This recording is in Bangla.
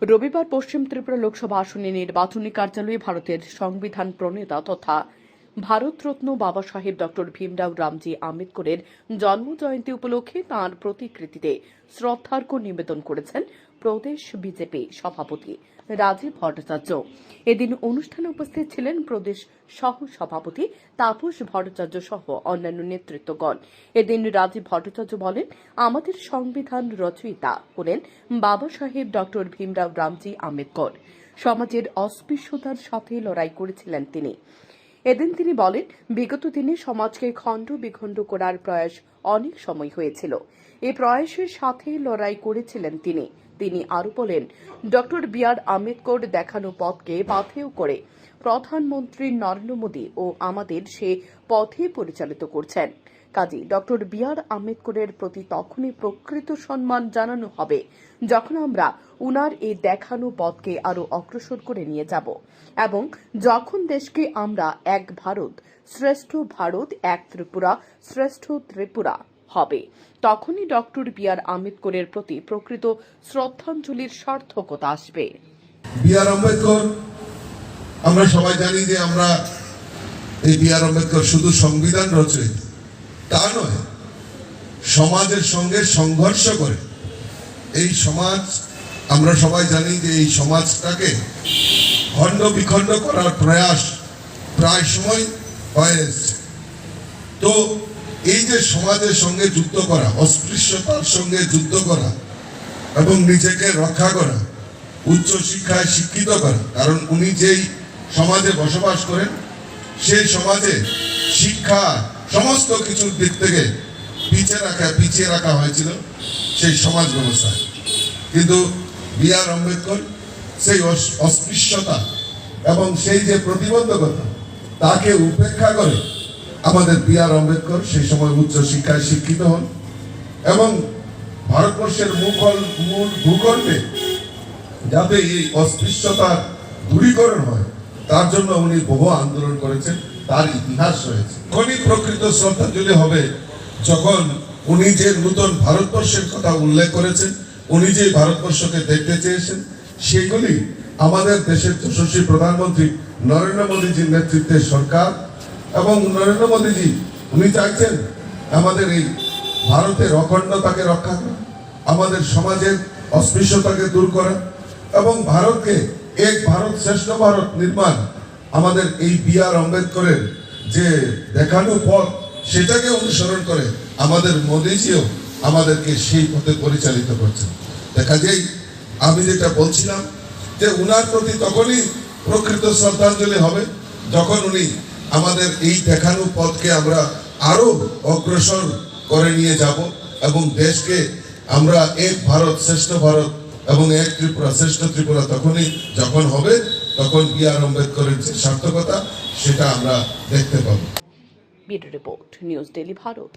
রবিবার পশ্চিম ত্রিপুরা লোকসভা আসনে নির্বাচনী কার্যালয়ে ভারতের সংবিধান প্রণেতা তথা ভারতরত্ন বাবা সাহেব ডক্টর ভীমরাও রামজি আম্বেদকরের জন্মজয়ন্তী উপলক্ষে তাঁর প্রতিকৃতিতে শ্রদ্ধার্ঘ্য নিবেদন করেছেন প্রদেশ বিজেপি সভাপতি রাজীব ভট্টাচার্য। এদিন অনুষ্ঠানে উপস্থিত ছিলেন প্রদেশ সহ সভাপতি তাপস ভট্টাচার্য সহ অন্যান্য নেতৃত্বগণ। এদিন রাজীব ভট্টাচার্য বলেন, আমাদের সংবিধান রচয়িতা হলেন বাবা সাহেব ডক্টর ভীমরাও রামজি আম্বেদকর। সমাজের অস্পৃশ্যতার সাথে লড়াই করেছিলেন তিনি। এদিন তিনি বলেন, বিগত দিনে সমাজকে খণ্ড বিখণ্ড করার প্রয়াস অনেক সময় হয়েছিল। এই প্রয়াসের সাথে লড়াই করেছিলেন তিনি আরো বলেন, ডক্টর বি আর আম্বেদকর দেখানো পথকে পাথেয় করে প্রধানমন্ত্রী নরেন্দ্র মোদী ও আমাদের সে পথে পরিচালিত করছেন। কাজী ডক্টর বি আর আম্বেদকরের প্রতি তখনই প্রকৃত সম্মান জানানো হবে যখন আমরা উনার এই দেখানো পথকে আরো অগ্রসর করে নিয়ে যাব এবং যখন দেশকে আমরা এক ভারত শ্রেষ্ঠ ভারত, এক ত্রিপুরা শ্রেষ্ঠ ত্রিপুরা হবে, তখনই ডক্টর বি আর আম্বেদকরের প্রতি প্রকৃত শ্রদ্ধাঞ্জলির সার্থকতা আসবে। বি আর আম্বেদকর, আমরা সবাই জানি যে আমরা এই বি আর আম্বেদকর শুধু সংবিধান রচয়িতা তা নয়, সমাজের সঙ্গে সংঘর্ষ করে এই সমাজ, আমরা সবাই জানি যে এই সমাজটাকে খণ্ড বিখণ্ড করার প্রয়াস প্রায় সময় হয়ে এসছে। তো এই যে সমাজের সঙ্গে যুদ্ধ করা, অস্পৃশ্যতার সঙ্গে যুদ্ধ করা এবং নিজেকে রক্ষা করা, উচ্চ শিক্ষায় শিক্ষিত করা, কারণ উনি যেই সমাজে বসবাস করেন সেই সমাজে শিক্ষা সমস্ত কিছুর দিক থেকে পিছিয়ে রাখা হয়েছিল সেই সমাজ ব্যবস্থায়। কিন্তু বি আর আম্বেদকর সেই অস্পৃশ্যতা এবং সেই যে প্রতিবন্ধকতা তাকে উপেক্ষা করে আমাদের বি আর আম্বেদকর সেই সময় উচ্চ শিক্ষায় শিক্ষিত হন এবং ভারতবর্ষের মূল ভূখণ্ডে যাতে এই অস্পৃশ্যতার দূরীকরণ হয় তার জন্য উনি বহু আন্দোলন করেছেন, তার ইতিহাস রয়েছে। তখনই প্রকৃত শ্রদ্ধাঞ্জলি হবে যখন উনি যে নূতন ভারতবর্ষের কথা উল্লেখ করেছেন, উনি যে ভারতবর্ষকে দেখতে চেয়েছেন, সেগুলি আমাদের দেশের যশস্বী প্রধানমন্ত্রী নরেন্দ্র মোদীজির নেতৃত্বে সরকার এবং নরেন্দ্র মোদীজি উনি চাইছেন আমাদের এই ভারতের অখণ্ডতাকে রক্ষা করা, আমাদের সমাজের অস্পৃশ্যতাকে দূর করা এবং ভারতকে এক ভারত শ্রেষ্ঠ ভারত নির্মাণ। আমাদের এই বি আর আম্বেদকরের যে দেখানো পথ সেটাকে অনুসরণ করে আমাদের মোদীজিও আমাদেরকে সেই পথে পরিচালিত করছেন। দেখা যায় আমি যেটা বলছিলাম যে উনার প্রতি তখনই প্রকৃত শ্রদ্ধাঞ্জলি হবে যখন উনি আমাদের এই দেখানো পথকে আমরা আরো অগ্রসর করে নিয়ে যাব এবং দেশকে আমরা এক ভারত শ্রেষ্ঠ ভারত এবং এক ত্রিপুরা শ্রেষ্ঠ ত্রিপুরা তখনই যখন হবে, তখন বি আর আম্বেদকরের যে সার্থকতা সেটা আমরা দেখতে পাবো। Bureau report, news daily Bharat.